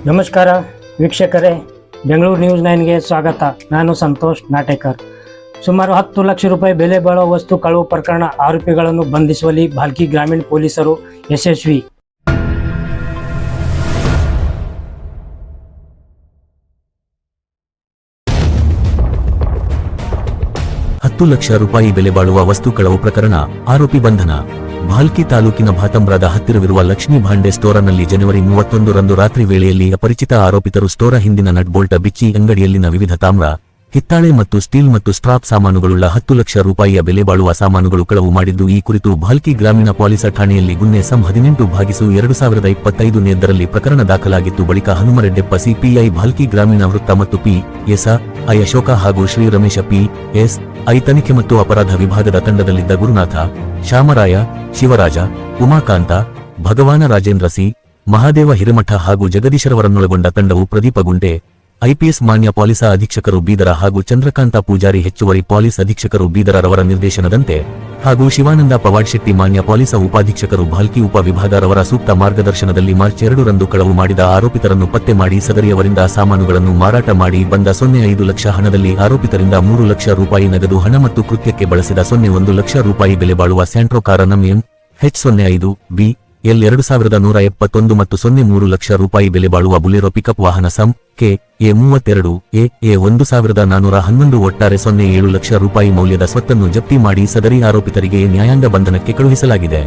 ನಮಸ್ಕಾರ ವೀಕ್ಷಕರೇ, ಬೆಂಗಳೂರು ನ್ಯೂಸ್ 9ಗೆ ಸ್ವಾಗತ. ನಾನು ಸಂತೋಷ್ ನಾಟೇಕರ್. ಸುಮಾರು 10 ಲಕ್ಷ ರೂಪಾಯಿ ಬೆಲೆ ಬಾಳುವ ವಸ್ತು ಕಳವು ಪ್ರಕರಣ ಆರೋಪಿಗಳನ್ನು ಬಂಧಿಸುವಲ್ಲಿ ಭಾಲ್ಕಿ ಗ್ರಾಮೀಣ ಪೊಲೀಸರು ಯಶಸ್ವಿ. ಲಕ್ಷ ರೂಪಾಯಿ ಬೆಲೆ ಬಾಳುವ ವಸ್ತು ಕಳವು ಪ್ರಕರಣ, ಆರೋಪಿ ಬಂಧನ. ಭಾಲ್ಕಿ ತಾಲೂಕಿನ ಭಾತಂಬ್ರಾದ ಹತ್ತಿರವಿರುವ ಲಕ್ಷ್ಮೀ ಭಾಂಡೆ ಸ್ಟೋರನಲ್ಲಿ ಜನವರಿ 31 ರಂದು ರಾತ್ರಿ ವೇಳೆಯಲ್ಲಿ ಅಪರಿಚಿತ ಆರೋಪಿತರು ಸ್ಟೋರ ಹಿಂದಿನ ನಟ್ ಬೋಲ್ಟ ಬಿಚ್ಚಿ ಅಂಗಡಿಯಲ್ಲಿನ ವಿವಿಧ ತಾಮ್ರ, ಹಿತ್ತಾಳೆ ಮತ್ತು ಸ್ಟೀಲ್ ಮತ್ತು ಸ್ಟ್ರಾಪ್ ಸಾಮಾನುಗಳುಳ್ಳ 10 ಲಕ್ಷ ರೂಪಾಯಿಯ ಬೆಲೆ ಬಾಳುವ ಸಾಮಾನುಗಳು ಕಳವು ಮಾಡಿದ್ದು, ಈ ಕುರಿತು ಭಾಲ್ಕಿ ಗ್ರಾಮೀಣ ಪೊಲೀಸ್ ಠಾಣೆಯಲ್ಲಿ ಗುನ್ನೆ ಸಂ 18/2025 ನೇದರಲ್ಲಿ ಪ್ರಕರಣ ದಾಖಲಾಗಿತ್ತು. ಬಳಿಕ ಹನುಮರೆಡ್ಡೆಪ್ಪ ಸಿಪಿಐ ಭಾಲ್ಕಿ ಗ್ರಾಮೀಣ ವೃತ್ತ ಮತ್ತು ಪಿ.ಎಸ್.ಐ. ಅಶೋಕ ಹಾಗೂ ಶ್ರೀ ರಮೇಶ ಪಿ.ಎಸ್.ಐ. ತನಿಖೆ ಮತ್ತು ಅಪರಾಧ ವಿಭಾಗದ ತಂಡದಲ್ಲಿದ್ದ ಗುರುನಾಥ, ಶ್ಯಾಮರಾಯ, ಶಿವರಾಜ, ಉಮಾಕಾಂತ, ಭಗವಾನ ರಾಜೇಂದ್ರ ಸಿ, ಮಹಾದೇವ ಹಿರೇಮಠ ಹಾಗೂ ಜಗದೀಶರವರನ್ನೊಳಗೊಂಡ ತಂಡವು ಪ್ರದೀಪ ಗುಂಡೆ, ಐಪಿಎಸ್ ಮಾನ್ಯ ಪೊಲೀಸ್ ಅಧೀಕ್ಷಕರು ಬೀದರ ಹಾಗೂ ಚಂದ್ರಕಾಂತ ಪೂಜಾರಿ ಹೆಚ್ಚುವರಿ ಪೊಲೀಸ್ ಅಧೀಕ್ಷಕರು ಬೀದರರವರ ನಿರ್ದೇಶನದಂತೆ ಹಾಗೂ ಶಿವಾನಂದ ಪವಾಡ್ ಶೆಟ್ಟಿ ಮಾನ್ಯ ಪೊಲೀಸ್ ಉಪಾಧೀಕ್ಷಕರು ಭಾಲ್ಕಿ ಉಪ ವಿಭಾಗರವರ ಸೂಕ್ತ ಮಾರ್ಗದರ್ಶನದಲ್ಲಿ ಮಾರ್ಚ್ 2 ರಂದು ಕಳವು ಮಾಡಿದ ಆರೋಪಿತರನ್ನು ಪತ್ತೆ ಮಾಡಿ ಸದರಿಯವರಿಂದ ಸಾಮಾನುಗಳನ್ನು ಮಾರಾಟ ಮಾಡಿ ಬಂದ 0.5 ಲಕ್ಷ ಹಣದಲ್ಲಿ ಆರೋಪಿತರಿಂದ 3 ಲಕ್ಷ ರೂಪಾಯಿ ನಗದು ಹಣ ಮತ್ತು ಕೃತ್ಯಕ್ಕೆ ಬಳಸಿದ 0.1 ಲಕ್ಷ ರೂಪಾಯಿ ಬೆಲೆ ಬಾಳುವ ಸ್ಯಾಂಟ್ರೋ ಕಾರನ್ನು MH05B L 2171 ಮತ್ತು 0.3 ಲಕ್ಷ ರೂಪಾಯಿ ಬೆಲೆ ಬಾಳುವ ಬುಲೆರೋ ಪಿಕಪ್ ವಾಹನ ಸಂ KA32 AA 1411 ಒಟ್ಟಾರೆ 0.7 ಲಕ್ಷ ರೂಪಾಯಿ ಮೌಲ್ಯದ ಸ್ವತ್ತನ್ನು ಜಪ್ತಿ ಮಾಡಿ ಸದರಿ ಆರೋಪಿತರಿಗೆ ನ್ಯಾಯಾಂಗ ಬಂಧನಕ್ಕೆ ಕಳುಹಿಸಲಾಗಿದೆ.